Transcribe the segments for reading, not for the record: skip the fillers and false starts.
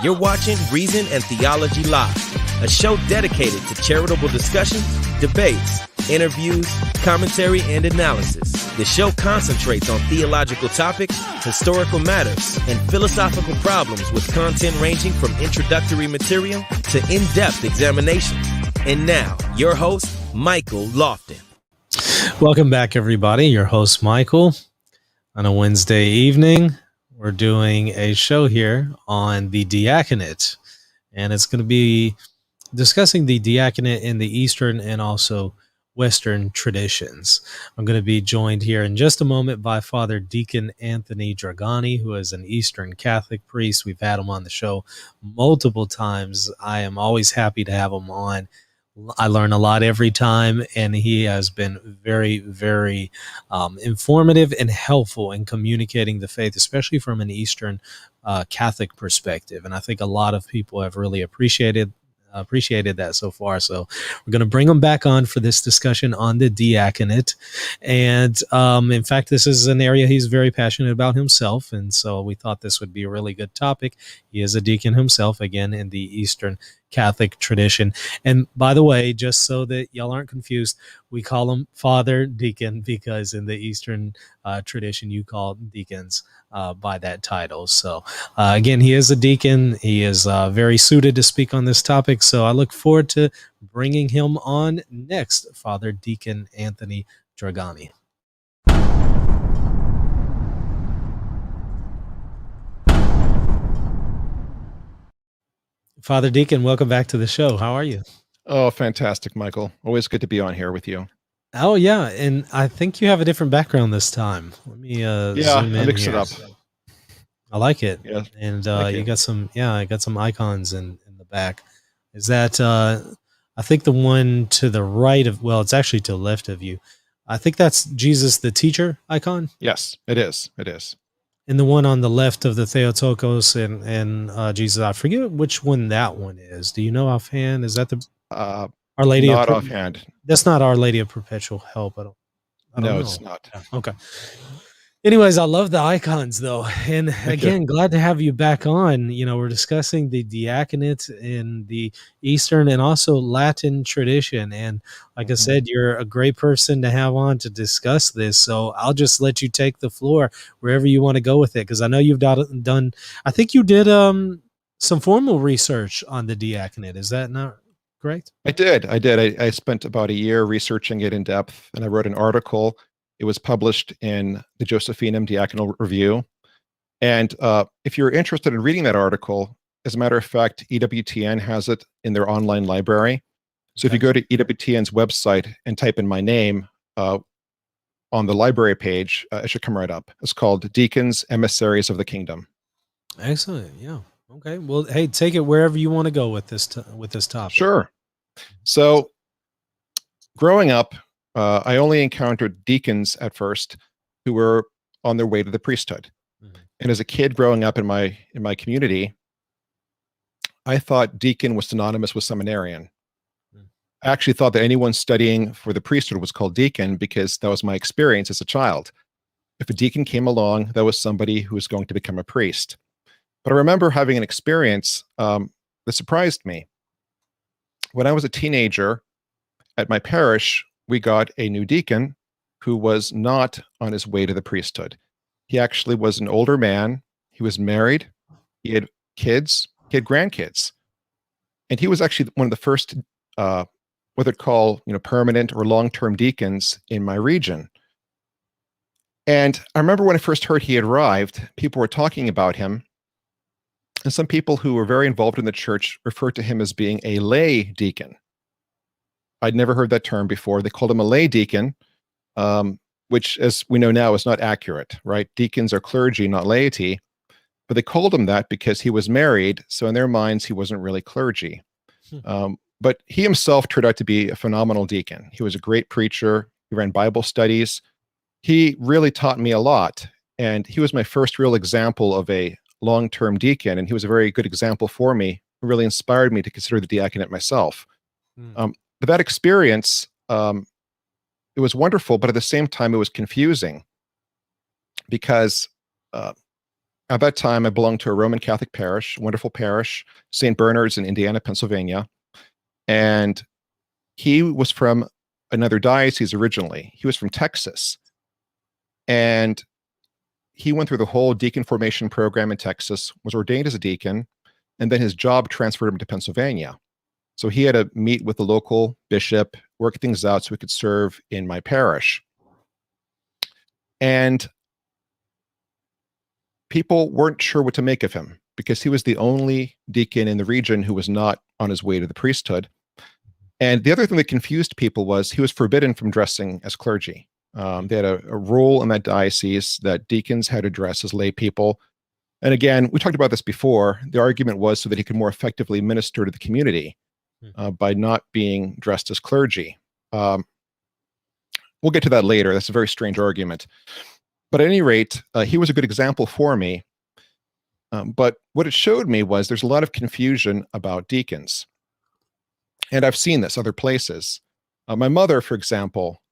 You're watching Reason and Theology Live, a show dedicated to charitable discussion, debates, interviews, commentary, and analysis. The show concentrates on theological topics, historical matters, and philosophical problems with content ranging from introductory material to in-depth examination. And now, your host, Michael Lofton. Welcome back, everybody. Your host, Michael. On a Wednesday evening, we're doing a show here on the Diaconate, and it's going to be discussing the Diaconate in the Eastern and also Western traditions. I'm going to be joined here in just a moment by Father Deacon Anthony Dragani, who is an Eastern Catholic priest. We've had him on the show multiple times. I am always happy to have him on. I learn a lot every time, and he has been very, very informative and helpful in communicating the faith, especially from an Eastern Catholic perspective. And I think a lot of people have really appreciated that so far. So we're going to bring him back on for this discussion on the Diaconate. And in fact, this is an area he's very passionate about himself. And so we thought this would be a really good topic. He is a deacon himself, again, in the Eastern Catholic tradition. And by the way, just so that y'all aren't confused, we call him Father Deacon because in the Eastern tradition, you call deacons by that title. So again, he is a deacon. He is very suited to speak on this topic. So I look forward to bringing him on next, Father Deacon Anthony Dragani. Father Deacon, welcome back to the show. How are you? Oh, fantastic, Michael. Always good to be on here with you. Oh, yeah. And I think you have a different background this time. Let me zoom in mix here. it up. I like it. Yeah. And you got some, I got some icons in the back. Is that, I think the one to the right of, well, it's actually to the left of you. I think that's Jesus the teacher icon. Yes, it is. It is. And the one on the left of the Theotokos and Jesus, I forget which one that one is. Do you know offhand? Is that the Our Lady? Not offhand. That's not Our Lady of Perpetual Help. I don't No, know. it's not. Okay. Anyways, I love the icons, though. And again, glad to have you back on. You know, we're discussing the diaconate in the Eastern and also Latin tradition. And like I said, you're a great person to have on to discuss this. So I'll just let you take the floor wherever you want to go with it. Because I know you've done, I think you did some formal research on the diaconate. Is that not correct? I did. I spent about a year researching it in depth, and I wrote an article. It was published in the Josephinum Diaconal Review. And if you're interested in reading that article, as a matter of fact, EWTN has it in their online library. So if you go to EWTN's website and type in my name on the library page, it should come right up. It's called Deacons, Emissaries of the Kingdom. Excellent. Yeah. Okay. Well, hey, take it wherever you want to go with this topic. Sure. So growing up, I only encountered deacons at first who were on their way to the priesthood. Mm-hmm. And as a kid growing up in my community, I thought deacon was synonymous with seminarian. Mm-hmm. I actually thought that anyone studying for the priesthood was called deacon because that was my experience as a child. If a deacon came along, that was somebody who was going to become a priest. But I remember having an experience that surprised me. When I was a teenager at my parish, we got a new deacon who was not on his way to the priesthood. He actually was an older man. He was married. He had kids, he had grandkids. And he was actually one of the first, what they'd call, permanent or long-term deacons in my region. And I remember when I first heard he had arrived, people were talking about him. And some people who were very involved in the church referred to him as being a lay deacon. I'd never heard that term before. They called him a lay deacon, which, as we know now, is not accurate, right? Deacons are clergy, not laity. But they called him that because he was married. So in their minds, he wasn't really clergy. But he himself turned out to be a phenomenal deacon. He was a great preacher. He ran Bible studies. He really taught me a lot. And he was my first real example of a long-term deacon. And he was a very good example for me. It really inspired me to consider the diaconate myself. But that experience, it was wonderful, but at the same time, it was confusing because at that time, I belonged to a Roman Catholic parish, wonderful parish, St. Bernard's in Indiana, Pennsylvania. And he was from another diocese originally. He was from Texas. And he went through the whole deacon formation program in Texas, was ordained as a deacon, and then his job transferred him to Pennsylvania. So he had to meet with the local bishop, work things out so he could serve in my parish. And people weren't sure what to make of him because he was the only deacon in the region who was not on his way to the priesthood. And the other thing that confused people was he was forbidden from dressing as clergy. They had a rule in that diocese that deacons had to dress as lay people. And again, we talked about this before. The argument was so that he could more effectively minister to the community by not being dressed as clergy. We'll get to that later. That's a very strange argument. But at any rate, he was a good example for me. But what it showed me was there's a lot of confusion about deacons. And I've seen this other places. My mother, for example,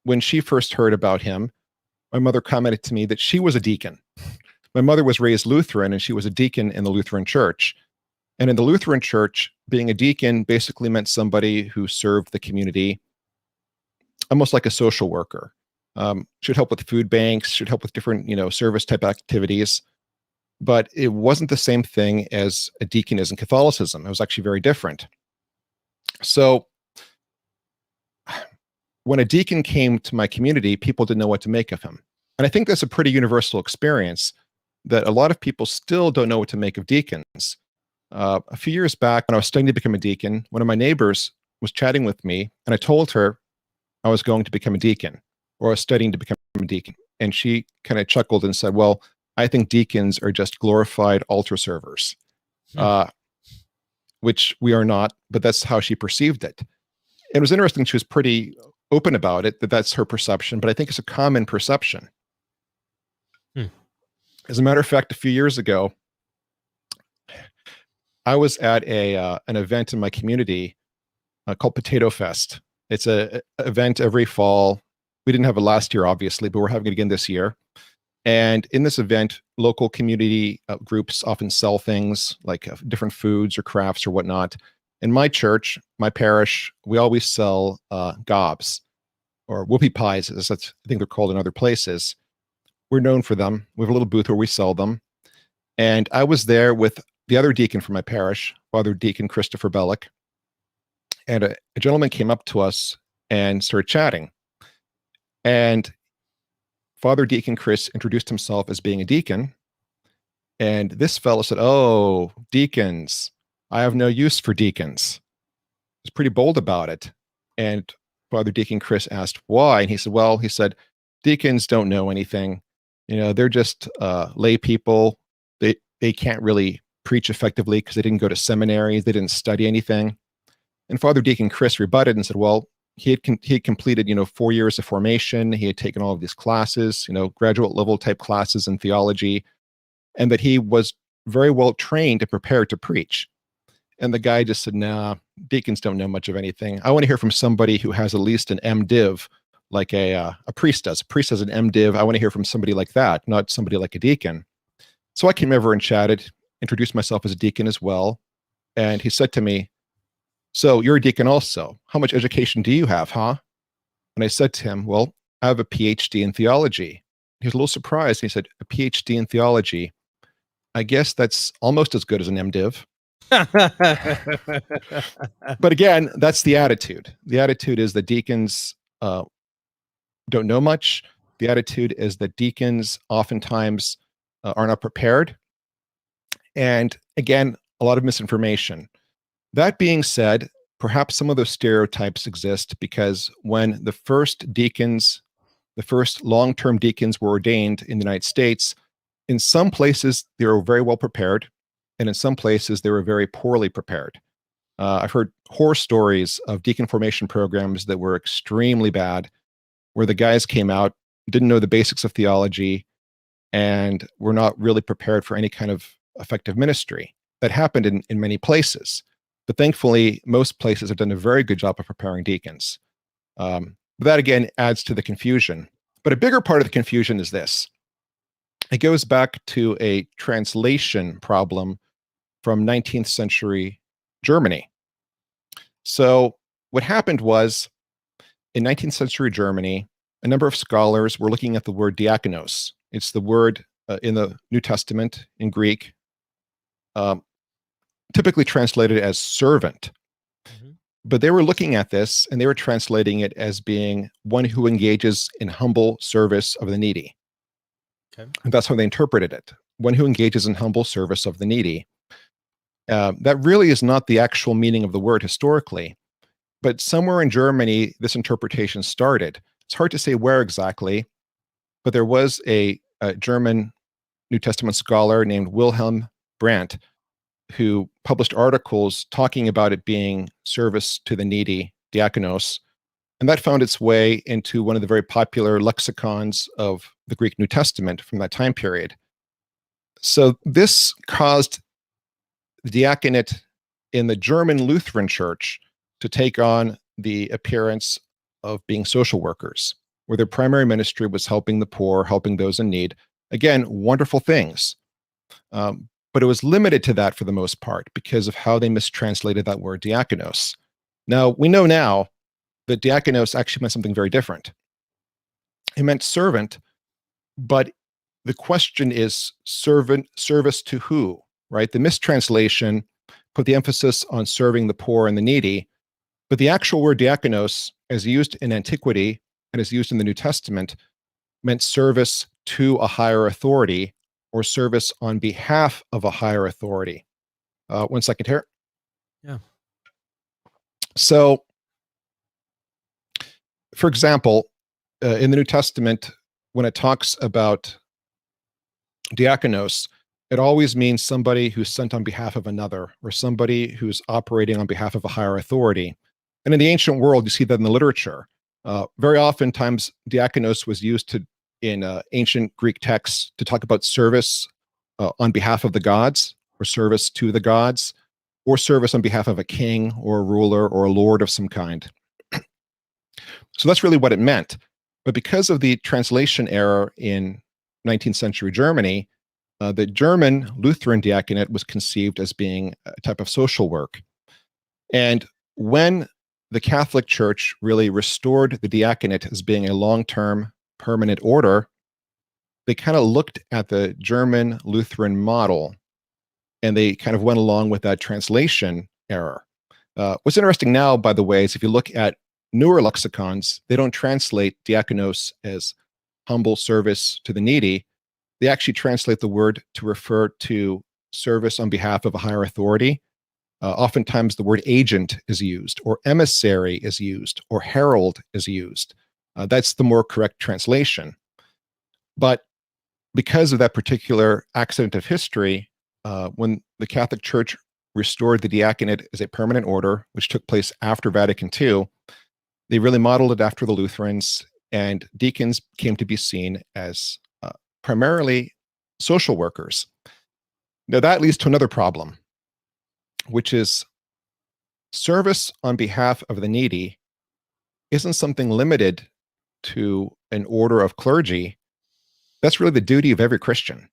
when she first heard about him, my mother commented to me that she was a deacon. My mother was raised Lutheran, and she was a deacon in the Lutheran church. And in the Lutheran church, being a deacon basically meant somebody who served the community, almost like a social worker. Should help with food banks, should help with different, service type activities. But it wasn't the same thing as a deacon is in Catholicism. It was actually very different. So when a deacon came to my community, people didn't know what to make of him. And I think that's a pretty universal experience that a lot of people still don't know what to make of deacons. A few years back, when I was studying to become a deacon, one of my neighbors was chatting with me, and I told her I was going to become a deacon, or I was studying to become a deacon. And she kind of chuckled and said, well, I think deacons are just glorified altar servers, which we are not, but that's how she perceived it. It was interesting. She was pretty open about it, that that's her perception, but I think it's a common perception. As a matter of fact, a few years ago, I was at an event in my community called Potato Fest. It's an event every fall. We didn't have it last year, obviously, but we're having it again this year. And in this event, local community groups often sell things like different foods or crafts or whatnot. In my church, my parish, we always sell gobs or whoopie pies, as I think they're called in other places. We're known for them. We have a little booth where we sell them. And I was there with the other deacon from my parish, Father Deacon Christopher Bellick. And a gentleman came up to us and started chatting. And Father Deacon Chris introduced himself as being a deacon. And this fellow said, oh, deacons, I have no use for deacons. He was pretty bold about it. And Father Deacon Chris asked why. And he said, well, deacons don't know anything. They're just lay people. They can't really preach effectively because they didn't go to seminary. They didn't study anything. And Father Deacon Chris rebutted and said, well, he had completed, 4 years of formation. He had taken all of these classes, graduate level type classes in theology, and that he was very well trained and prepared to preach. And the guy just said, nah, deacons don't know much of anything. I want to hear from somebody who has at least an MDiv, like a priest does. A priest has an MDiv. I want to hear from somebody like that, not somebody like a deacon. So I came over and chatted, introduced myself as a deacon as well. And he said to me, so you're a deacon also. How much education do you have, huh? And I said to him, well, I have a PhD in theology. He was a little surprised. He said, a PhD in theology? I guess that's almost as good as an MDiv. But again, that's the attitude. The attitude is that deacons don't know much. The attitude is that deacons oftentimes are not prepared. And again, a lot of misinformation. That being said, perhaps some of those stereotypes exist because when the first long-term deacons were ordained in the United States, in some places they were very well prepared, and in some places they were very poorly prepared. I've heard horror stories of deacon formation programs that were extremely bad, where the guys came out, didn't know the basics of theology, and were not really prepared for any kind of effective ministry. That happened in many places. But thankfully, most places have done a very good job of preparing deacons. But that, again, adds to the confusion. But a bigger part of the confusion is this. It goes back to a translation problem from 19th century Germany. So what happened was, in 19th century Germany, a number of scholars were looking at the word diakonos. It's the word in the New Testament in Greek, typically translated as servant. Mm-hmm. But they were looking at this and they were translating it as being one who engages in humble service of the needy. Okay. And that's how they interpreted it. One who engages in humble service of the needy. That really is not the actual meaning of the word historically, but somewhere in Germany, this interpretation started. It's hard to say where exactly, but there was a German New Testament scholar named Wilhelm Brandt who published articles talking about it being service to the needy, diakonos, and that found its way into one of the very popular lexicons of the Greek New Testament from that time period. So this caused the diaconate in the German Lutheran Church to take on the appearance of being social workers, where their primary ministry was helping the poor, helping those in need. Again, wonderful things. But it was limited to that for the most part because of how they mistranslated that word diakonos. Now, we know now that diakonos actually meant something very different. It meant servant, but the question is service to who, right? The mistranslation put the emphasis on serving the poor and the needy, but the actual word diakonos, as used in antiquity and as used in the New Testament, meant service to a higher authority or service on behalf of a higher authority. 1 second here. Yeah. So, for example, in the New Testament, when it talks about diakonos, it always means somebody who's sent on behalf of another or somebody who's operating on behalf of a higher authority. And in the ancient world, you see that in the literature. Very oftentimes, diakonos was used in ancient Greek texts to talk about service on behalf of the gods, or service to the gods, or service on behalf of a king or a ruler or a lord of some kind. So that's really what it meant. But because of the translation error in 19th century Germany, the German Lutheran diaconate was conceived as being a type of social work. And when the Catholic Church really restored the diaconate as being a long-term permanent order, they kind of looked at the German Lutheran model and they kind of went along with that translation error. What's interesting now, by the way, is if you look at newer lexicons, they don't translate diakonos as humble service to the needy. They actually translate the word to refer to service on behalf of a higher authority. Oftentimes the word agent is used, or emissary is used, or herald is used. That's the more correct translation. But because of that particular accident of history, when the Catholic Church restored the diaconate as a permanent order, which took place after Vatican II, they really modeled it after the Lutherans, and deacons came to be seen as primarily social workers. Now that leads to another problem, which is service on behalf of the needy isn't something limited to an order of clergy. That's really the duty of every Christian.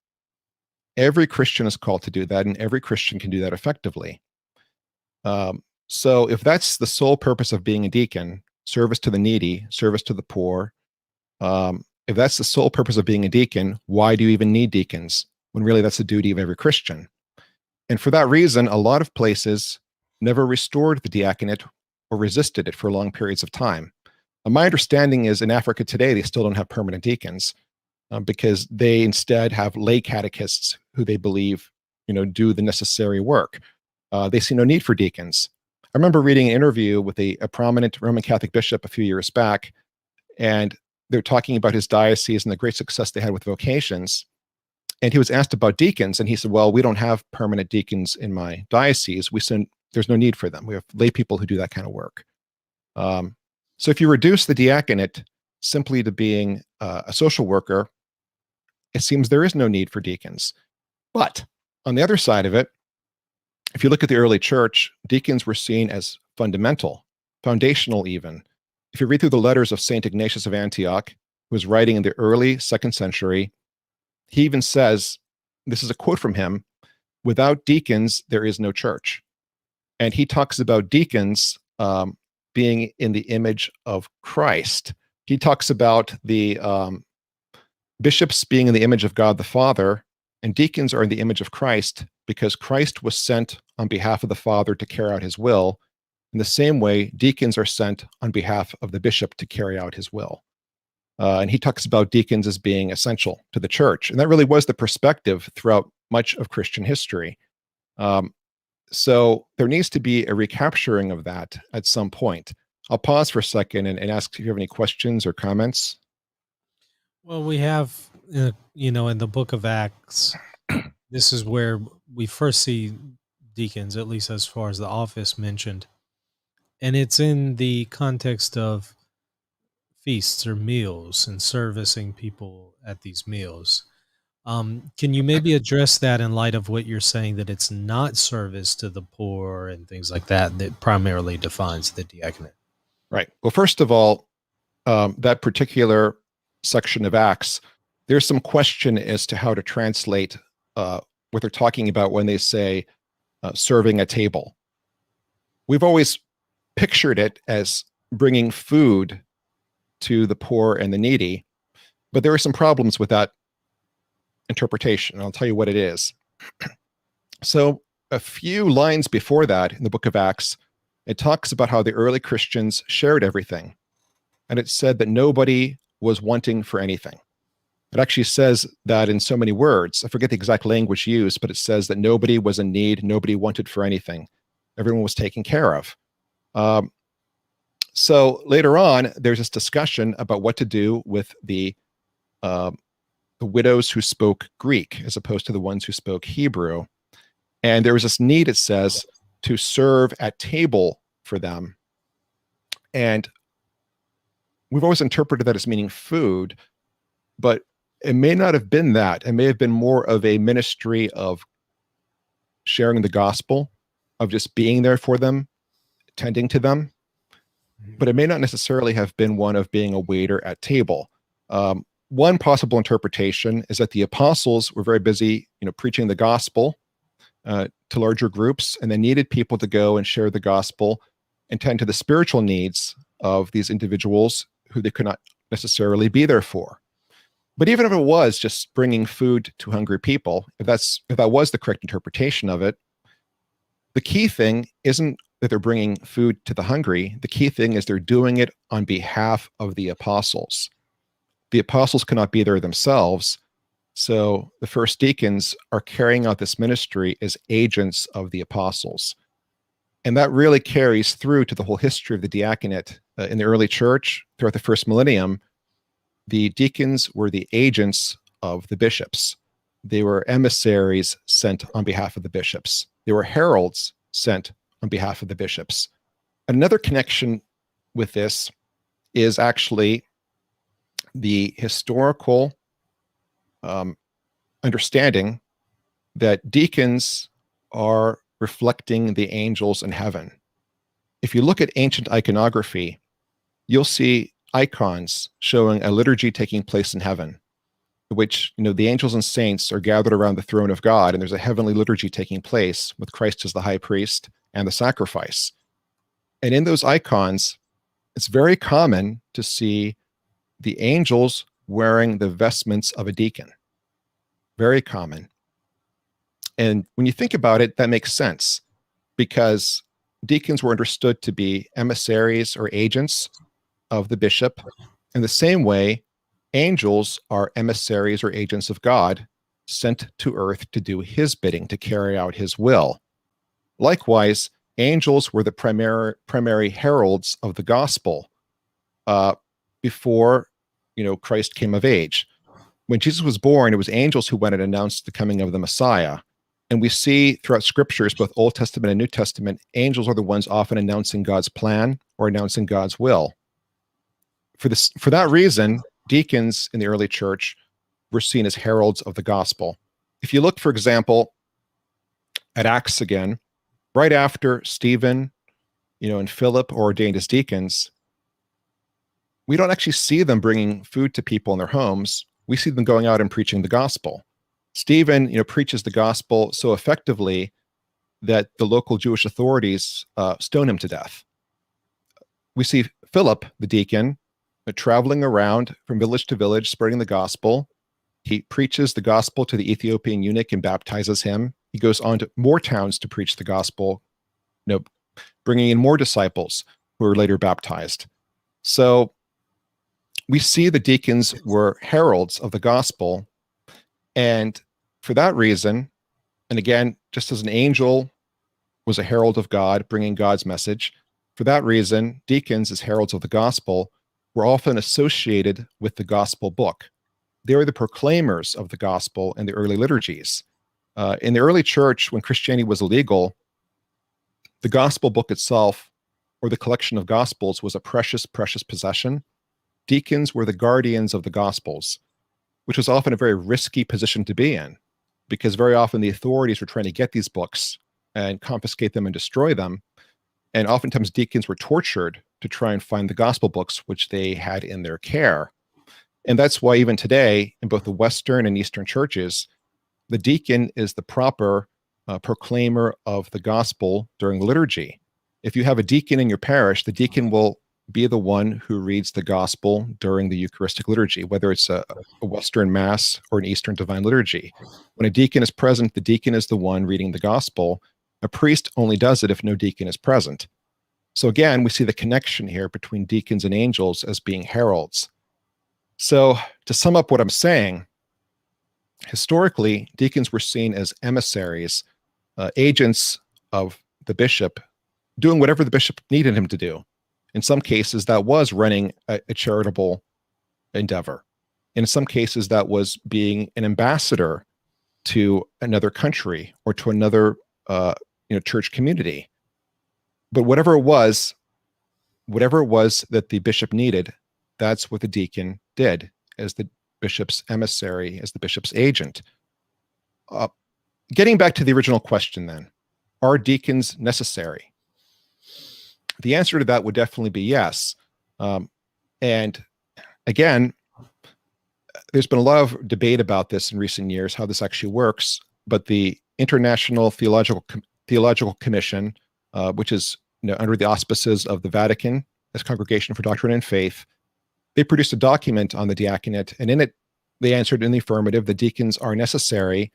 Every Christian is called to do that, and every Christian can do that effectively. So if that's the sole purpose of being a deacon, service to the needy, service to the poor, if that's the sole purpose of being a deacon, why do you even need deacons? when really that's the duty of every Christian. And for that reason, a lot of places never restored the diaconate or resisted it for long periods of time. My understanding is in Africa today, they still don't have permanent deacons because they instead have lay catechists who they believe, do the necessary work. They see no need for deacons. I remember reading an interview with a prominent Roman Catholic bishop a few years back, and they're talking about his diocese and the great success they had with vocations. And he was asked about deacons, and he said, well, we don't have permanent deacons in my diocese. There's no need for them. We have lay people who do that kind of work. So if you reduce the diaconate simply to being a social worker, it seems there is no need for deacons. But on the other side of it, if you look at the early church, deacons were seen as fundamental, foundational even. If you read through the letters of St. Ignatius of Antioch, who was writing in the early 2nd century, he even says, this is a quote from him, "Without deacons, there is no church." And he talks about deacons being in the image of Christ. He talks about the bishops being in the image of God the Father, and deacons are in the image of Christ because Christ was sent on behalf of the Father to carry out his will. In the same way, deacons are sent on behalf of the bishop to carry out his will. And he talks about deacons as being essential to the church. And that really was the perspective throughout much of Christian history. So there needs to be a recapturing of that at some point. I'll pause for a second and ask if you have any questions or comments. Well, we have, in the book of Acts, this is where we first see deacons, at least as far as the office mentioned. And it's in the context of feasts or meals and servicing people at these meals. Can you maybe address that in light of what you're saying, that it's not service to the poor and things like that that primarily defines the diaconate? Right. Well, first of all, that particular section of Acts, there's some question as to how to translate what they're talking about when they say serving a table. We've always pictured it as bringing food to the poor and the needy, but there are some problems with that interpretation, and I'll tell you what it is. So a few lines before that in the book of Acts, it talks about how the early Christians shared everything, and it said that nobody was wanting for anything. It actually says that in so many words. I forget the exact language used, but it says that nobody was in need, nobody wanted for anything. Everyone was taken care of. So later on, there's this discussion about what to do with the widows who spoke Greek as opposed to the ones who spoke Hebrew. And there was this need, it says, to serve at table for them. And we've always interpreted that as meaning food, but it may not have been that. It may have been more of a ministry of sharing the gospel, of just being there for them, tending to them. But it may not necessarily have been one of being a waiter at table. One possible interpretation is that the apostles were very busy, preaching the gospel to larger groups, and they needed people to go and share the gospel and tend to the spiritual needs of these individuals who they could not necessarily be there for. But even if it was just bringing food to hungry people, if that was the correct interpretation of it, the key thing isn't that they're bringing food to the hungry. The key thing is they're doing it on behalf of the apostles. The apostles cannot be there themselves, so the first deacons are carrying out this ministry as agents of the apostles. And that really carries through to the whole history of the diaconate. In the early church, throughout the first millennium, the deacons were the agents of the bishops. They were emissaries sent on behalf of the bishops. They were heralds sent on behalf of the bishops. Another connection with this is actually the historical understanding that deacons are reflecting the angels in heaven. If you look at ancient iconography, you'll see icons showing a liturgy taking place in heaven, which, the angels and saints are gathered around the throne of God, and there's a heavenly liturgy taking place with Christ as the high priest and the sacrifice. And in those icons, it's very common to see the angels wearing the vestments of a deacon. Very common. And when you think about it, that makes sense, because deacons were understood to be emissaries or agents of the bishop. In the same way, angels are emissaries or agents of God, sent to earth to do his bidding, to carry out his will. Likewise, angels were the primary heralds of the gospel before Christ came of age. When Jesus was born, it was angels who went and announced the coming of the Messiah. And we see throughout scriptures, both Old Testament and New Testament, angels are the ones often announcing God's plan or announcing God's will. For that reason, deacons in the early church were seen as heralds of the gospel. If you look, for example, at Acts again, right after Stephen, and Philip are ordained as deacons, we don't actually see them bringing food to people in their homes. We see them going out and preaching the gospel. Stephen, preaches the gospel so effectively that the local Jewish authorities stone him to death. We see Philip, the deacon, traveling around from village to village, spreading the gospel. He preaches the gospel to the Ethiopian eunuch and baptizes him. He goes on to more towns to preach the gospel, bringing in more disciples who are later baptized. So we see the deacons were heralds of the gospel. And for that reason, and again, just as an angel was a herald of God, bringing God's message, for that reason, deacons as heralds of the gospel were often associated with the gospel book. They were the proclaimers of the gospel in the early liturgies. In the early church, when Christianity was illegal, the gospel book itself, or the collection of gospels, was a precious, precious possession. Deacons were the guardians of the gospels, which was often a very risky position to be in, because very often the authorities were trying to get these books and confiscate them and destroy them. And oftentimes deacons were tortured to try and find the gospel books which they had in their care. And that's why even today, in both the Western and Eastern churches, the deacon is the proper proclaimer of the gospel during liturgy. If you have a deacon in your parish, the deacon will be the one who reads the gospel during the Eucharistic liturgy, whether it's a Western Mass or an Eastern Divine Liturgy. When a deacon is present, the deacon is the one reading the gospel. A priest only does it if no deacon is present. So again, we see the connection here between deacons and angels as being heralds. So to sum up what I'm saying, historically, deacons were seen as emissaries, agents of the bishop, doing whatever the bishop needed him to do. In some cases, that was running a charitable endeavor. In some cases, that was being an ambassador to another country or to another church community. But whatever it was that the bishop needed, that's what the deacon did as the bishop's emissary, as the bishop's agent. Getting back to the original question then, are deacons necessary? The answer to that would definitely be yes. And again, there's been a lot of debate about this in recent years, how this actually works. But the International Theological Commission, which is under the auspices of the Vatican as Congregation for Doctrine and Faith, they produced a document on the diaconate, and in it, they answered in the affirmative, the deacons are necessary.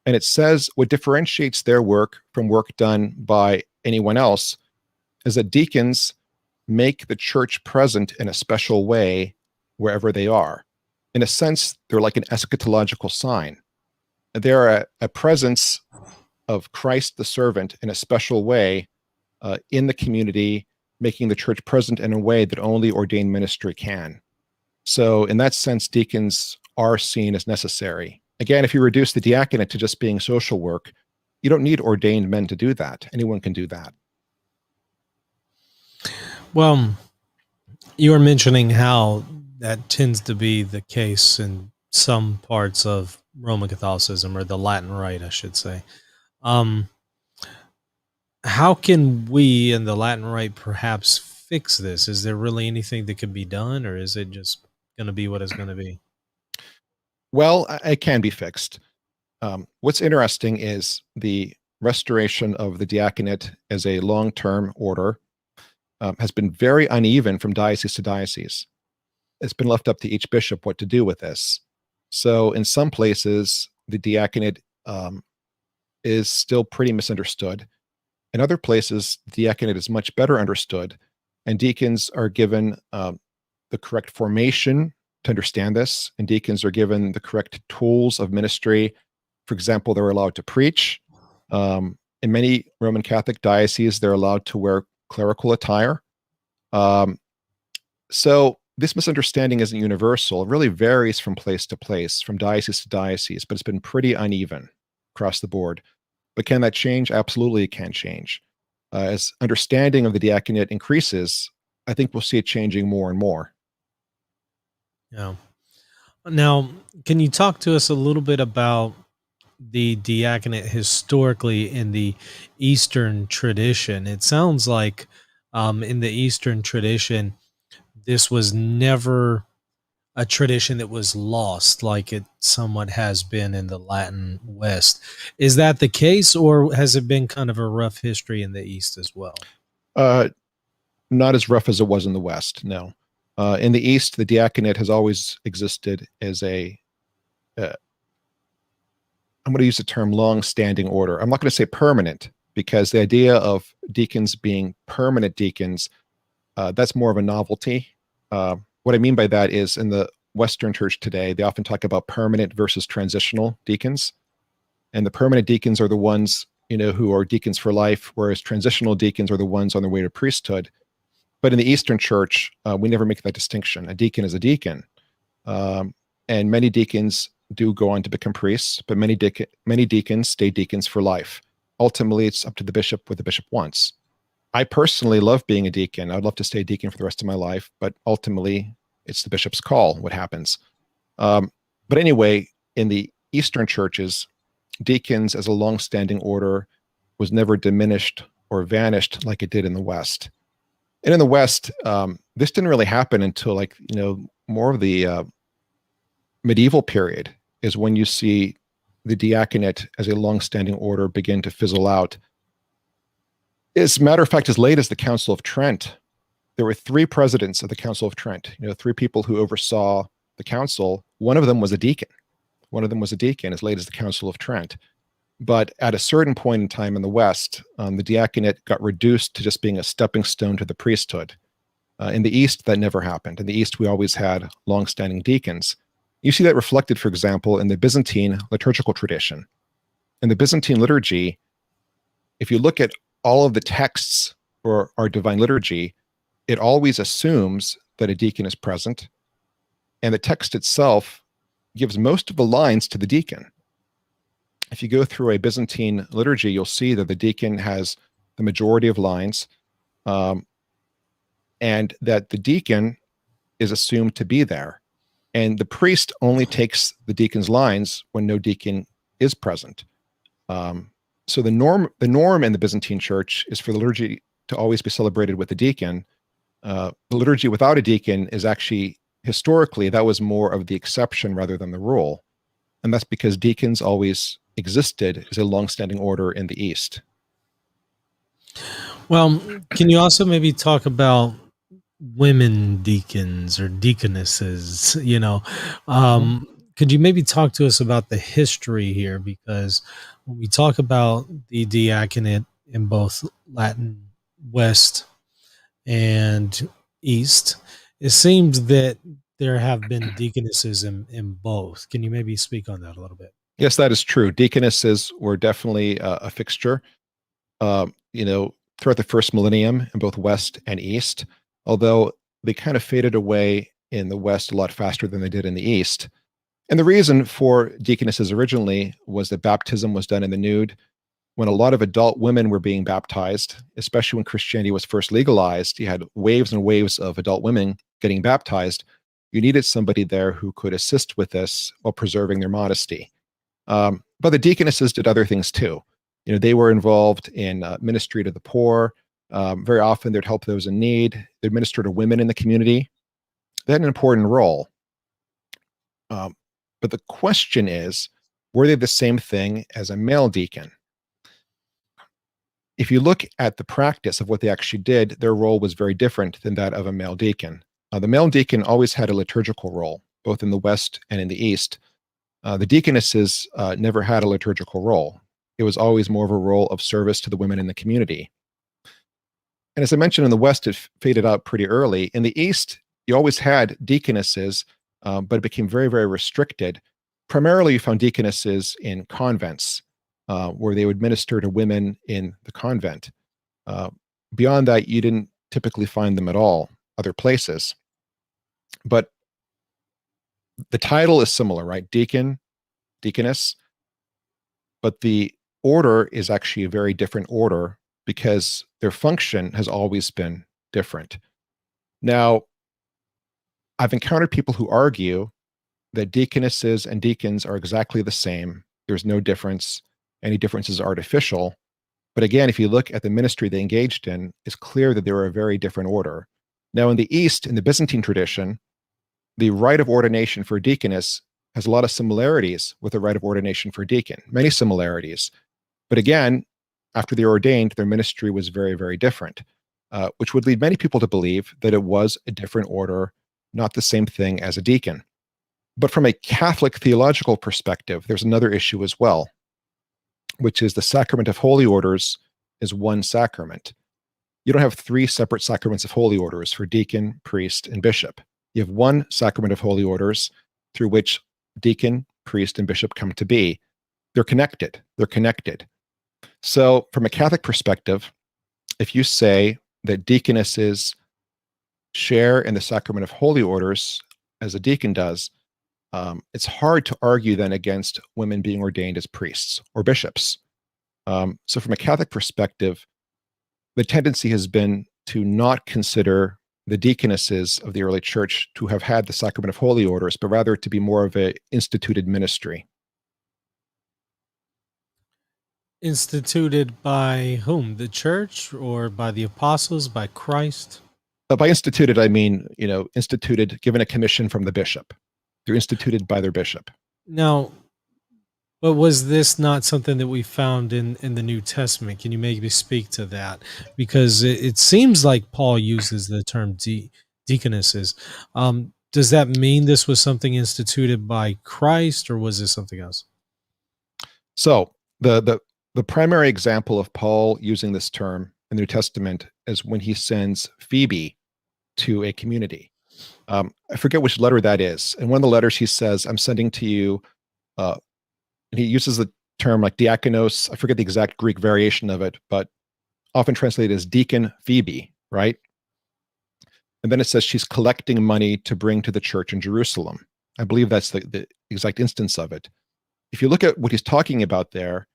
And it says what differentiates their work from work done by anyone else is that deacons make the church present in a special way wherever they are. In a sense, they're like an eschatological sign. They're a presence of Christ the servant in a special way in the community, making the church present in a way that only ordained ministry can. So in that sense, deacons are seen as necessary. Again, if you reduce the diaconate to just being social work, you don't need ordained men to do that. Anyone can do that. Well, you were mentioning how that tends to be the case in some parts of Roman Catholicism, or the Latin Rite, I should say. How can we in the Latin Rite perhaps fix this? Is there really anything that can be done, or is it just going to be what it's going to be? Well, it can be fixed. What's interesting is the restoration of the diaconate as a long-term order has been very uneven from diocese to diocese. It's been left up to each bishop what to do with this. So in some places, the diaconate is still pretty misunderstood. In other places, the diaconate is much better understood, and deacons are given the correct formation to understand this, and deacons are given the correct tools of ministry. For example, they're allowed to preach. In many Roman Catholic dioceses, they're allowed to wear clerical attire. So this misunderstanding isn't universal. It really varies from place to place, from diocese to diocese, but it's been pretty uneven across the board. But can that change? Absolutely, it can change. As understanding of the diaconate increases, I think we'll see it changing more and more. Yeah. Now, can you talk to us a little bit about the diaconate historically in the Eastern tradition? It sounds like in the Eastern tradition, this was never a tradition that was lost like it somewhat has been in the Latin West. Is that the case, or has it been kind of a rough history in the East as well? Not as rough as it was in the West, no. In the East, the diaconate has always existed as a, I'm going to use the term long-standing order. I'm not going to say permanent, because the idea of deacons being permanent deacons, that's more of a novelty. What I mean by that is, in the Western Church today, they often talk about permanent versus transitional deacons. And the permanent deacons are the ones, who are deacons for life, whereas transitional deacons are the ones on their way to priesthood. But in the Eastern Church, we never make that distinction. A deacon is a deacon. And many deacons do go on to become priests, but many deacons stay deacons for life. Ultimately, it's up to the bishop what the bishop wants. I personally love being a deacon. I'd love to stay a deacon for the rest of my life, but ultimately, it's the bishop's call what happens. But anyway, in the Eastern churches, deacons as a long-standing order was never diminished or vanished like it did in the West. And in the West, this didn't really happen until more of the medieval period is when you see the diaconate as a long-standing order begin to fizzle out. As a matter of fact, as late as the Council of Trent, there were 3 presidents of the Council of Trent, 3 people who oversaw the council. One of them was a deacon. As late as the Council of Trent. But at a certain point in time in the West, the diaconate got reduced to just being a stepping stone to the priesthood. In the East, that never happened. In the East, we always had long-standing deacons. You see that reflected, for example, in the Byzantine liturgical tradition. In the Byzantine liturgy, if you look at all of the texts for our divine liturgy, it always assumes that a deacon is present, and the text itself gives most of the lines to the deacon. If you go through a Byzantine liturgy, you'll see that the deacon has the majority of lines, and that the deacon is assumed to be there. And the priest only takes the deacon's lines when no deacon is present. So the norm in the Byzantine Church is for the liturgy to always be celebrated with a deacon. The liturgy without a deacon is actually, historically, that was more of the exception rather than the rule. And that's because deacons always existed as a long-standing order in the East. Well, can you also maybe talk about women deacons or deaconesses? Could you maybe talk to us about the history here? Because when we talk about the diaconate in both Latin West and East, it seems that there have been deaconesses in both. Can you maybe speak on that a little bit? Yes, that is true. Deaconesses were definitely a fixture, throughout the first millennium in both West and East, although they kind of faded away in the West a lot faster than they did in the East. And the reason for deaconesses originally was that baptism was done in the nude. When a lot of adult women were being baptized, especially when Christianity was first legalized, you had waves and waves of adult women getting baptized. You needed somebody there who could assist with this while preserving their modesty. But the deaconesses did other things too. They were involved in ministry to the poor. Very often they'd help those in need. They'd minister to women in the community. They had an important role. But the question is, were they the same thing as a male deacon? If you look at the practice of what they actually did, their role was very different than that of a male deacon. The male deacon always had a liturgical role, both in the West and in the East. The deaconesses never had a liturgical role. it was always more of a role of service to the women in the community. And as I mentioned, in the West, it faded out pretty early. In the East, you always had deaconesses, but it became very, very restricted. Primarily, you found deaconesses in convents, where they would minister to women in the convent. Beyond that, you didn't typically find them at all other places. But the title is similar, right? Deacon, deaconess. But the order is actually a very different order because their function has always been different. Now, I've encountered people who argue that deaconesses and deacons are exactly the same. There's no difference. Any difference is artificial. But again, if you look at the ministry they engaged in, it's clear that they were a very different order. Now, in the East, in the Byzantine tradition, the rite of ordination for deaconess has a lot of similarities with the rite of ordination for deacon, many similarities. But again, after they were ordained, their ministry was very, very different, which would lead many people to believe that it was a different order, not the same thing as a deacon. But from a Catholic theological perspective, there's another issue as well, which is the sacrament of holy orders is one sacrament. You don't have three separate sacraments of holy orders for deacon, priest, and bishop. You have one sacrament of holy orders through which deacon, priest, and bishop come to be. They're connected. They're connected. So from a Catholic perspective, if you say that deaconesses share in the sacrament of holy orders as a deacon does, it's hard to argue then against women being ordained as priests or bishops. So from a Catholic perspective, the tendency has been to not consider the deaconesses of the early church to have had the sacrament of holy orders, but rather to be more of an instituted ministry. Instituted by whom? The church, or by the apostles, by Christ? By instituted, I mean, instituted, given a commission from the bishop. They're instituted by their bishop. Now, but was this not something that we found in the New Testament? Can you maybe speak to that? Because it seems like Paul uses the term deaconesses. Does that mean this was something instituted by Christ, or was this something else? So the primary example of Paul using this term in the New Testament is when he sends Phoebe to a community. I forget which letter that is. In one of the letters, he says, I'm sending to you, and he uses the term like diakonos. I forget the exact Greek variation of it, but often translated as deacon Phoebe, right? And then it says she's collecting money to bring to the church in Jerusalem. I believe that's the exact instance of it. If you look at what he's talking about there,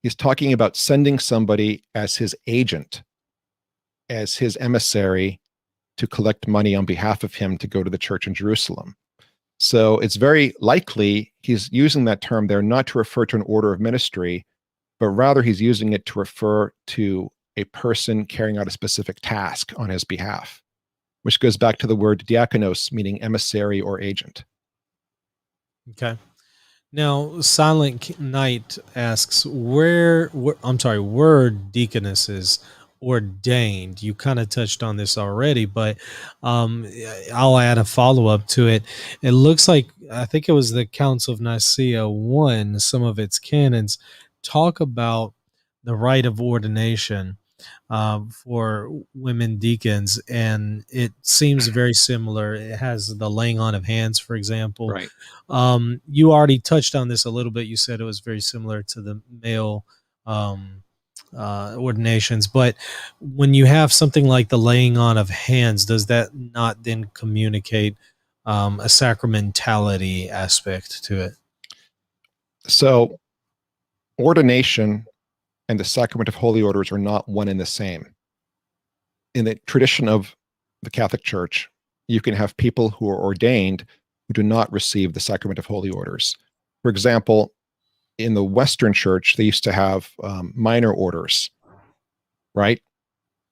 he's talking about sending somebody as his agent, as his emissary, to collect money on behalf of him to go to the church in Jerusalem. So it's very likely he's using that term there not to refer to an order of ministry, but rather he's using it to refer to a person carrying out a specific task on his behalf, which goes back to the word diakonos, meaning emissary or agent. Okay. Now, Silent Knight asks, were deaconesses ordained? You kind of touched on this already, but I'll add a follow-up to it. It looks like, I think it was the Council of Nicaea 1, some of its canons talk about the rite of ordination for women deacons, and it seems very similar. It has the laying on of hands, for example. Right. You already touched on this a little bit. You said it was very similar to the male ordinations, but when you have something like the laying on of hands, does that not then communicate a sacramentality aspect to it? So ordination and the sacrament of holy orders are not one and the same. In the tradition of the Catholic Church, you can have people who are ordained who do not receive the sacrament of holy orders. For example, in the Western Church, they used to have minor orders, right?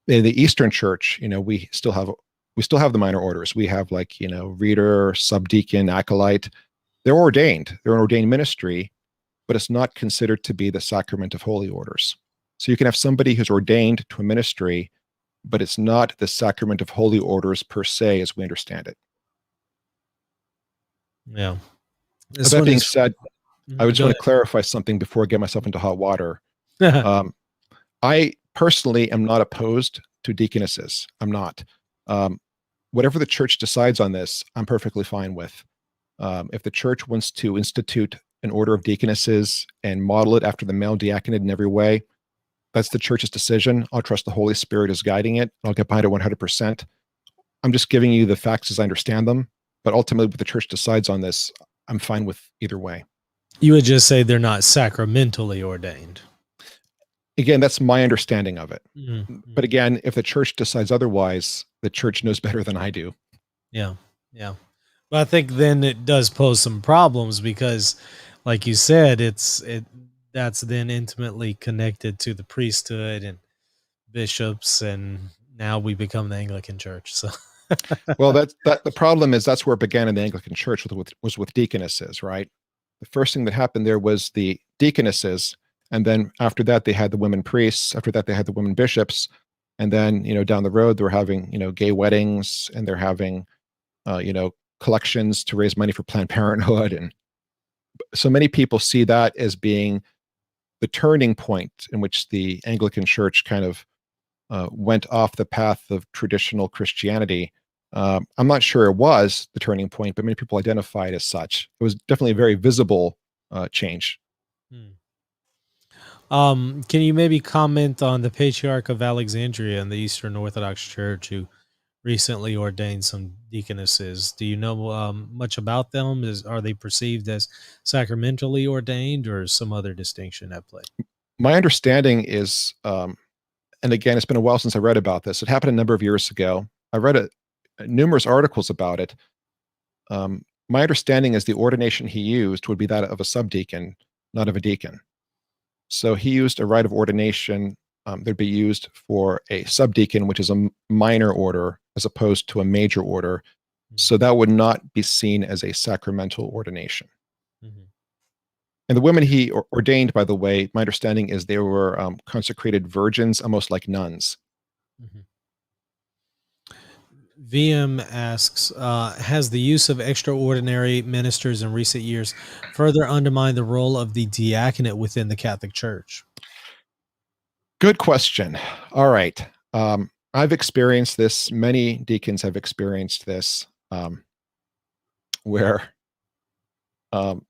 In the Eastern Church, we still have the minor orders. We have reader, subdeacon, acolyte. They're ordained. They're an ordained ministry, but it's not considered to be the sacrament of holy orders. So you can have somebody who's ordained to a ministry, but it's not the sacrament of holy orders per se, as we understand it. Yeah. That being said, I would just want to clarify something before I get myself into hot water. I personally am not opposed to deaconesses. I'm not. Whatever the church decides on this, I'm perfectly fine with. If the church wants to institute an order of deaconesses and model it after the male diaconate in every way, that's the church's decision. I'll trust the Holy Spirit is guiding it. I'll get behind it 100%. I'm just giving you the facts as I understand them. But ultimately, what the church decides on this, I'm fine with either way. You would just say they're not sacramentally ordained. Again, that's my understanding of it. Mm-hmm. But again, if the church decides otherwise, the church knows better than I do. Yeah. But I think then it does pose some problems because, like you said, that's then intimately connected to the priesthood and bishops, and now we become the Anglican Church. So, well, the problem is that's where it began in the Anglican Church was with deaconesses, right? The first thing that happened there was the deaconesses, and then after that they had the women priests. After that they had the women bishops, and then down the road they're having gay weddings, and they're having collections to raise money for Planned Parenthood, and so many people see that as being the turning point in which the Anglican Church kind of went off the path of traditional Christianity. I'm not sure it was the turning point, but many people identify it as such. It was definitely a very visible change. Can you maybe comment on the Patriarch of Alexandria and the Eastern Orthodox Church who recently ordained some deaconesses? Do you know much about them? Are they perceived as sacramentally ordained, or some other distinction at play? My understanding is, and again, it's been a while since I read about this. It happened a number of years ago. I read numerous articles about it. My understanding is the ordination he used would be that of a subdeacon, not of a deacon. So he used a rite of ordination that'd be used for a subdeacon, which is a minor order, as opposed to a major order. So that would not be seen as a sacramental ordination. Mm-hmm. And the women he ordained, by the way, my understanding is they were consecrated virgins, almost like nuns. Mm-hmm. VM asks, has the use of extraordinary ministers in recent years further undermined the role of the diaconate within the Catholic Church? Good question. All right. I've experienced this. Many deacons have experienced this, where I'll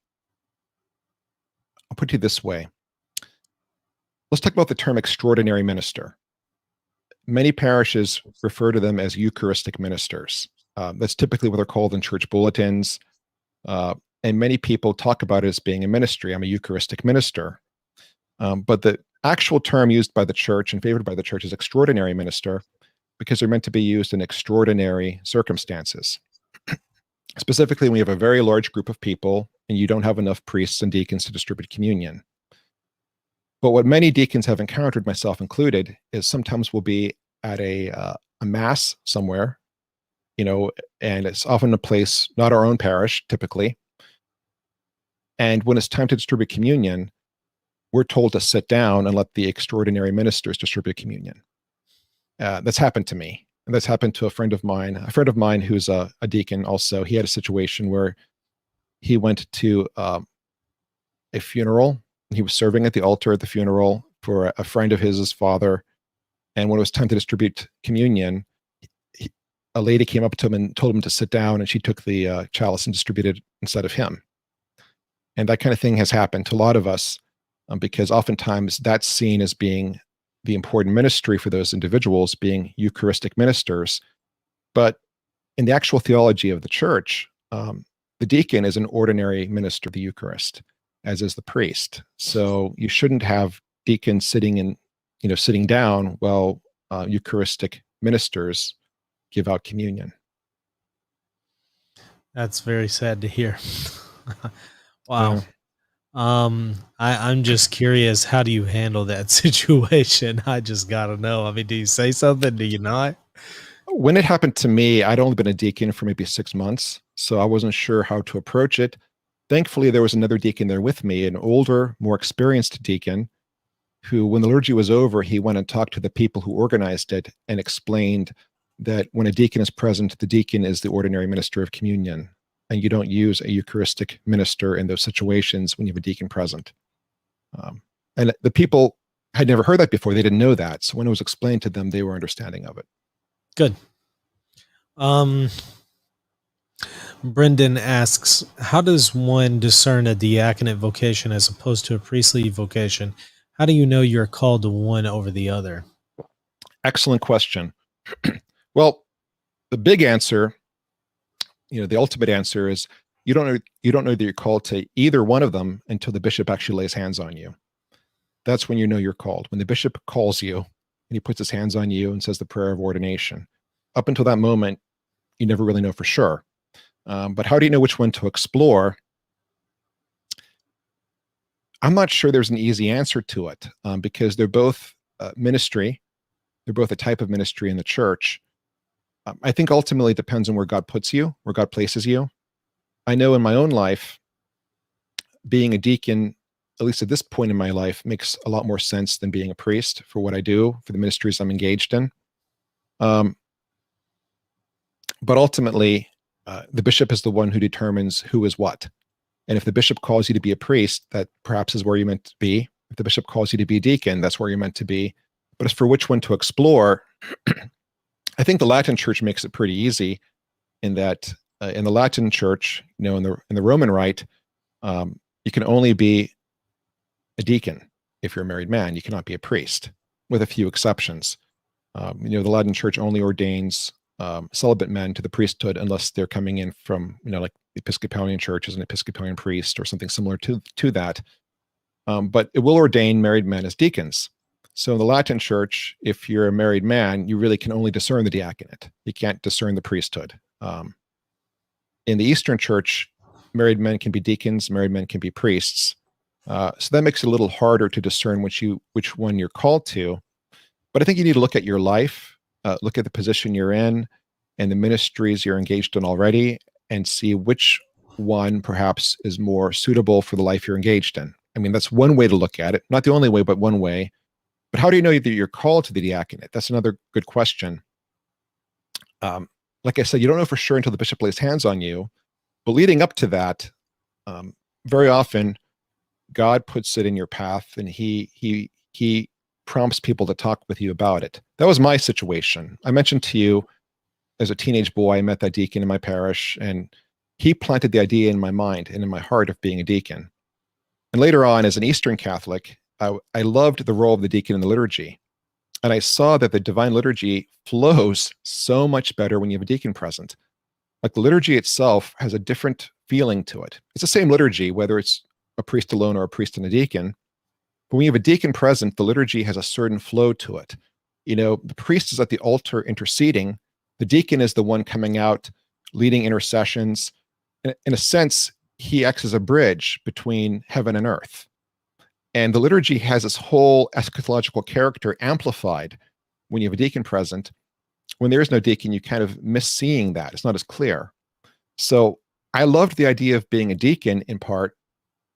put it this way. Let's talk about the term extraordinary minister. Many parishes refer to them as Eucharistic ministers. That's typically what they're called in church bulletins. And many people talk about it as being a ministry. I'm a Eucharistic minister. But the actual term used by the church and favored by the church is extraordinary minister, because they're meant to be used in extraordinary circumstances. Specifically, when you have a very large group of people and you don't have enough priests and deacons to distribute communion. But what many deacons have encountered, myself included, is sometimes we'll be at a mass somewhere, and it's often a place, not our own parish, typically. And when it's time to distribute communion, we're told to sit down and let the extraordinary ministers distribute communion. That's happened to me. And that's happened to a friend of mine who's a deacon also. He had a situation where he went to a funeral. He was serving at the altar at the funeral for a friend of his father. And when it was time to distribute communion, a lady came up to him and told him to sit down, and she took the chalice and distributed instead of him. And that kind of thing has happened to a lot of us, because oftentimes that's seen as being the important ministry for those individuals, being Eucharistic ministers. But in the actual theology of the church, the deacon is an ordinary minister of the Eucharist, as is the priest. So you shouldn't have deacons sitting down while Eucharistic ministers give out communion. That's very sad to hear. Wow. Yeah. I'm just curious, how do you handle that situation? I just got to know. I mean, do you say something? Do you not? When it happened to me, I'd only been a deacon for maybe 6 months, so I wasn't sure how to approach it. Thankfully, there was another deacon there with me, an older, more experienced deacon, who, when the liturgy was over, he went and talked to the people who organized it and explained that when a deacon is present, the deacon is the ordinary minister of communion, and you don't use a Eucharistic minister in those situations when you have a deacon present. And the people had never heard that before. They didn't know that. So when it was explained to them, they were understanding of it. Good. Brendan asks, how does one discern a diaconate vocation as opposed to a priestly vocation? How do you know you're called to one over the other? Excellent question. Well, the big answer, the ultimate answer is you don't know that you're called to either one of them until the bishop actually lays hands on you. That's when you know you're called. When the bishop calls you and he puts his hands on you and says the prayer of ordination. Up until that moment, you never really know for sure. But how do you know which one to explore? I'm not sure there's an easy answer to it, because they're both ministry. They're both a type of ministry in the church. I think ultimately it depends on where God puts you, where God places you. I know in my own life, being a deacon, at least at this point in my life, makes a lot more sense than being a priest for what I do, for the ministries I'm engaged in. But ultimately, the bishop is the one who determines who is what. And if the bishop calls you to be a priest, that perhaps is where you're meant to be. If the bishop calls you to be a deacon, that's where you're meant to be. But as for which one to explore, I think the Latin Church makes it pretty easy in that in the Latin Church, in the Roman Rite, you can only be a deacon if you're a married man. You cannot be a priest, with a few exceptions. The Latin Church only ordains celibate men to the priesthood unless they're coming in from, like the Episcopalian Church as an Episcopalian priest or something similar to that. But it will ordain married men as deacons. So in the Latin Church, if you're a married man, you really can only discern the diaconate. You can't discern the priesthood. In the Eastern Church, married men can be deacons, married men can be priests. So that makes it a little harder to discern which one you're called to. But I think you need to look at your life, look at the position you're in and the ministries you're engaged in already, and see which one perhaps is more suitable for the life you're engaged in. I mean, that's one way to look at it. Not the only way, but one way. But how do you know that you're called to the diaconate? That's another good question. Like I said, you don't know for sure until the bishop lays hands on you. But leading up to that, very often, God puts it in your path, and he prompts people to talk with you about it. That was my situation. I mentioned to you, as a teenage boy, I met that deacon in my parish, and he planted the idea in my mind and in my heart of being a deacon. And later on, as an Eastern Catholic, I loved the role of the deacon in the liturgy. And I saw that the divine liturgy flows so much better when you have a deacon present. Like, the liturgy itself has a different feeling to it. It's the same liturgy, whether it's a priest alone or a priest and a deacon. But when you have a deacon present, the liturgy has a certain flow to it. The priest is at the altar interceding. The deacon is the one coming out, leading intercessions. In a sense, he acts as a bridge between heaven and earth. And the liturgy has this whole eschatological character amplified when you have a deacon present. When there is no deacon, you kind of miss seeing that. It's not as clear. So I loved the idea of being a deacon in part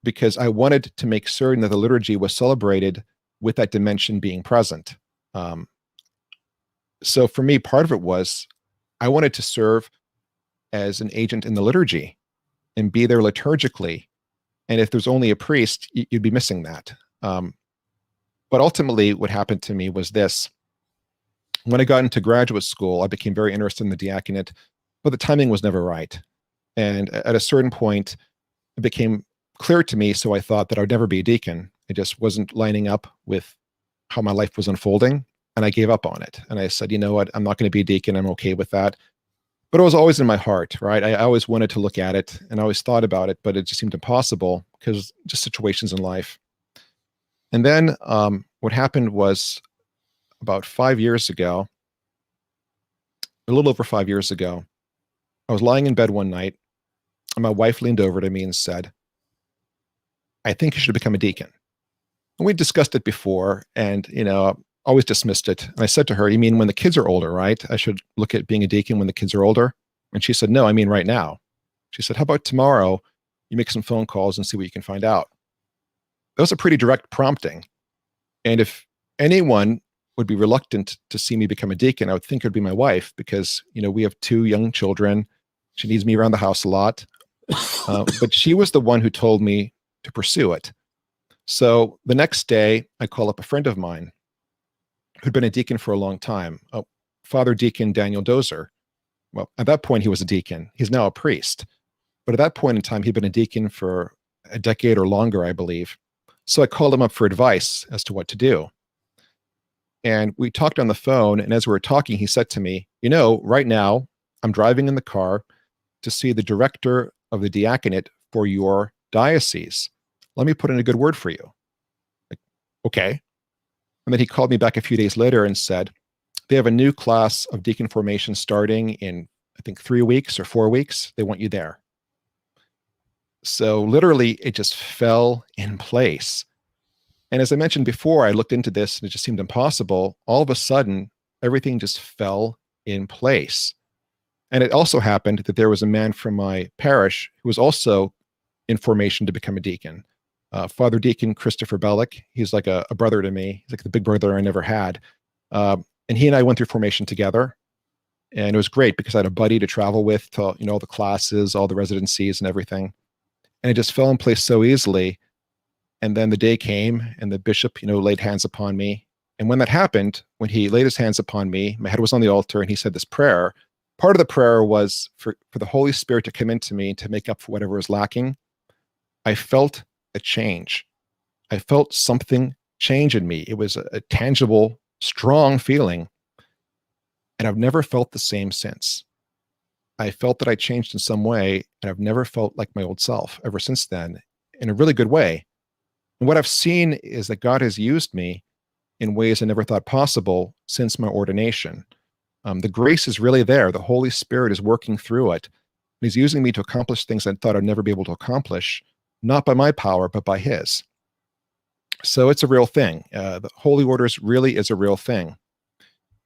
because I wanted to make certain that the liturgy was celebrated with that dimension being present. So for me, part of it was I wanted to serve as an agent in the liturgy and be there liturgically. And if there's only a priest, you'd be missing that. But ultimately, what happened to me was this. When I got into graduate school, I became very interested in the diaconate, but the timing was never right. And at a certain point, it became clear to me, so I thought that I would never be a deacon. It just wasn't lining up with how my life was unfolding, and I gave up on it. And I said, you know what, I'm not going to be a deacon. I'm okay with that. But it was always in my heart, right? I always wanted to look at it, and I always thought about it, but it just seemed impossible because just situations in life. And then what happened was about 5 years ago, a little over 5 years ago, I was lying in bed one night, and my wife leaned over to me and said, I think you should become a deacon. And we discussed it before, and, always dismissed it. And I said to her, you mean when the kids are older, right? I should look at being a deacon when the kids are older? And she said, no, I mean right now. She said, how about tomorrow you make some phone calls and see what you can find out? That was a pretty direct prompting. And if anyone would be reluctant to see me become a deacon, I would think it would be my wife because, we have 2 young children. She needs me around the house a lot. But she was the one who told me to pursue it. So the next day, I call up a friend of mine who'd been a deacon for a long time, Father Deacon Daniel Dozer. Well, at that point, he was a deacon. He's now a priest. But at that point in time, he'd been a deacon for a decade or longer, I believe. So I called him up for advice as to what to do. And we talked on the phone, and as we were talking, he said to me, right now, I'm driving in the car to see the director of the diaconate for your diocese. Let me put in a good word for you. Like, okay. And then he called me back a few days later and said, they have a new class of deacon formation starting in, I think, 3 weeks or 4 weeks. They want you there. So literally, it just fell in place. And as I mentioned before, I looked into this and it just seemed impossible. All of a sudden, everything just fell in place. And it also happened that there was a man from my parish who was also in formation to become a deacon. Father Deacon Christopher Bellick. He's like a brother to me. He's like the big brother I never had. And he and I went through formation together. And it was great because I had a buddy to travel with to, all the classes, all the residencies and everything. And it just fell in place so easily. And then the day came and the bishop, laid hands upon me. And when that happened, when he laid his hands upon me, my head was on the altar and he said this prayer. Part of the prayer was for the Holy Spirit to come into me to make up for whatever was lacking. I felt a change. I felt something change in me. It was a tangible, strong feeling. And I've never felt the same since. I felt that I changed in some way, and I've never felt like my old self ever since then, in a really good way. And what I've seen is that God has used me in ways I never thought possible since my ordination. The grace is really there. The Holy Spirit is working through it. He's using me to accomplish things I thought I'd never be able to accomplish, not by my power, but by His. So it's a real thing. The Holy Orders really is a real thing.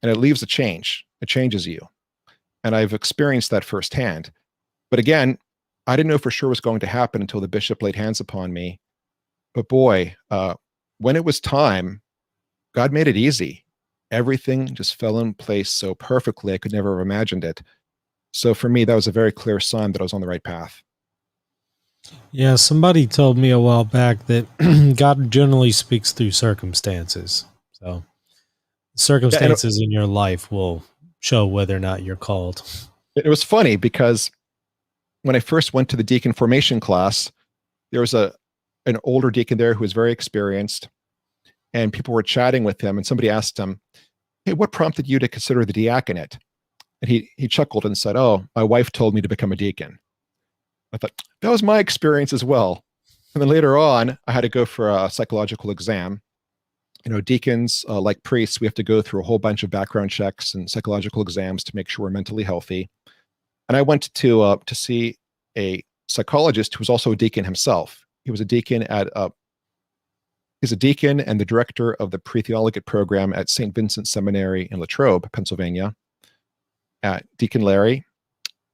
And it leaves a change. It changes you. And I've experienced that firsthand. But again, I didn't know for sure what was going to happen until the bishop laid hands upon me. But boy, when it was time, God made it easy. Everything just fell in place so perfectly, I could never have imagined it. So for me, that was a very clear sign that I was on the right path. Yeah, somebody told me a while back that God generally speaks through circumstances. So circumstances in your life will show whether or not you're called. It was funny because when I first went to the deacon formation class, there was an older deacon there who was very experienced, and people were chatting with him, and somebody asked him, "Hey, what prompted you to consider the diaconate?" And he chuckled and said, "Oh, my wife told me to become a deacon." I thought, that was my experience as well. And then later on, I had to go for a psychological exam. Deacons, like priests, we have to go through a whole bunch of background checks and psychological exams to make sure we're mentally healthy. And I went to see a psychologist who was also a deacon himself. He was a deacon he's a deacon and the director of the pre-theologate program at St. Vincent Seminary in Latrobe, Pennsylvania, at Deacon Larry.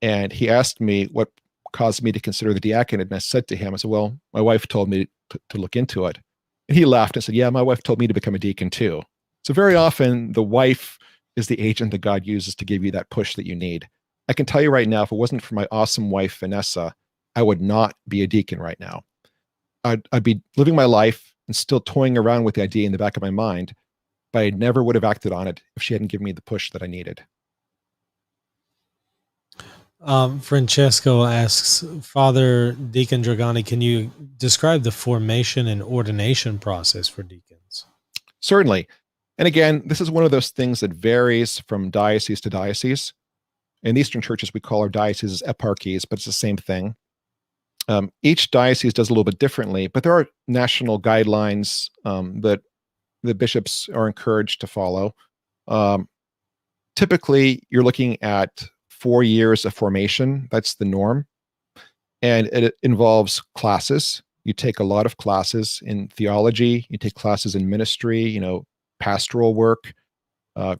And he asked me what caused me to consider the diaconate. And I said to him, I said, well, my wife told me to look into it. And he laughed and said, yeah, my wife told me to become a deacon too. So very often the wife is the agent that God uses to give you that push that you need. I can tell you right now, if it wasn't for my awesome wife, Vanessa, I would not be a deacon right now. I'd be living my life and still toying around with the idea in the back of my mind, but I never would have acted on it if she hadn't given me the push that I needed. Francesco asks, Father Deacon Dragani, can you describe the formation and ordination process for deacons? Certainly. And again, this is one of those things that varies from diocese to diocese. In Eastern churches, we call our dioceses eparchies, but it's the same thing. Each diocese does a little bit differently, but there are national guidelines that the bishops are encouraged to follow. Typically, you're looking at 4 years of formation. That's the norm. And it involves classes. You take a lot of classes in theology. You take classes in ministry, pastoral work,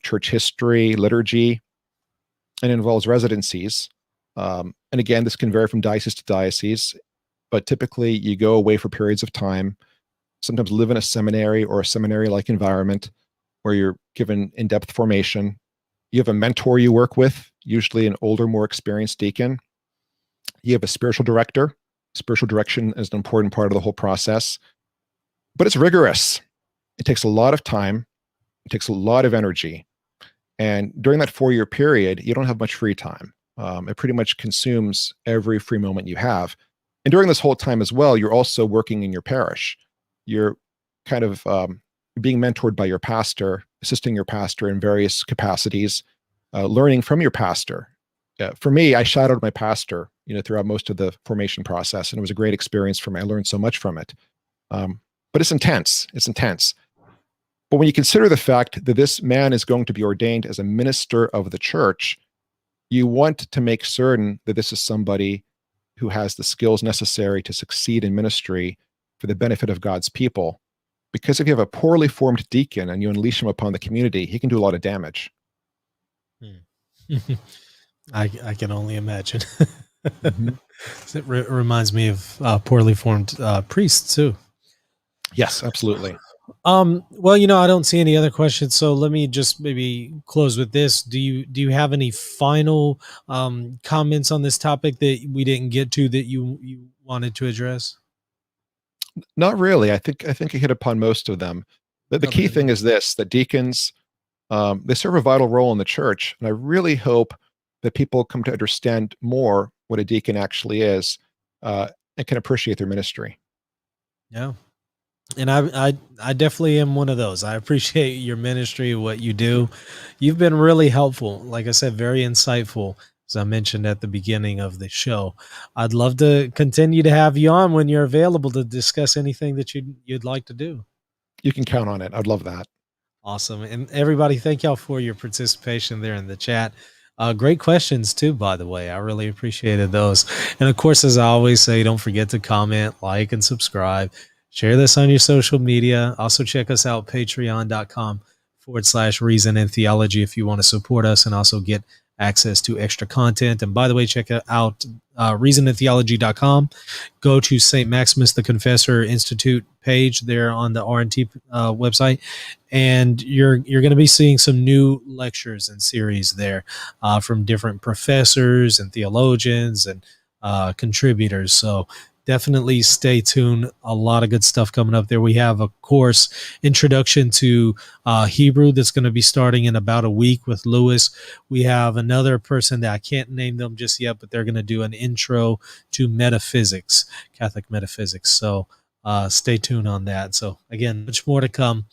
church history, liturgy, and it involves residencies. And again, this can vary from diocese to diocese, but typically you go away for periods of time, sometimes live in a seminary or a seminary-like environment where you're given in-depth formation. You have a mentor you work with, usually an older, more experienced deacon. You have a spiritual director. Spiritual direction is an important part of the whole process. but it's rigorous. It takes a lot of time. It takes a lot of energy. And during that 4-year period, you don't have much free time. It pretty much consumes every free moment you have. And during this whole time as well, you're also working in your parish. You're kind of being mentored by your pastor, assisting your pastor in various capacities, learning from your pastor. For me, I shadowed my pastor, throughout most of the formation process, and it was a great experience for me. I learned so much from it. But it's intense. It's intense. But when you consider the fact that this man is going to be ordained as a minister of the church, you want to make certain that this is somebody who has the skills necessary to succeed in ministry for the benefit of God's people. Because if you have a poorly formed deacon and you unleash him upon the community, he can do a lot of damage. I can only imagine. Mm-hmm. It reminds me of poorly formed priests too. Yes, absolutely. Well, I don't see any other questions, so let me just maybe close with this. Do you have any final comments on this topic that we didn't get to that you wanted to address? Not really. I think you hit upon most of them. The key thing is this: that deacons, they serve a vital role in the church, and I really hope that people come to understand more what a deacon actually is, and can appreciate their ministry. Yeah. And I definitely am one of those. I appreciate your ministry, what you do. You've been really helpful. Like I said, very insightful, as I mentioned at the beginning of the show. I'd love to continue to have you on when you're available to discuss anything that you'd like to do. You can count on it. I'd love that. Awesome. And everybody, thank y'all for your participation there in the chat. Great questions too, by the way. I really appreciated those. And of course, as I always say, don't forget to comment, like, and subscribe. Share this on your social media. Also check us out, patreon.com/reason and theology if you want to support us and also get access to extra content. And by the way, check out reasonandtheology.com. Go to St. Maximus the Confessor Institute page there on the RNT website. And you're going to be seeing some new lectures and series there from different professors and theologians and contributors. So definitely stay tuned. A lot of good stuff coming up there. We have a course, Introduction to Hebrew, that's going to be starting in about a week with Lewis. We have another person that I can't name them just yet, but they're going to do an intro to metaphysics, Catholic metaphysics. So stay tuned on that. So again, much more to come.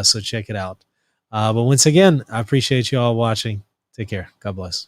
So check it out. But once again, I appreciate you all watching. Take care. God bless.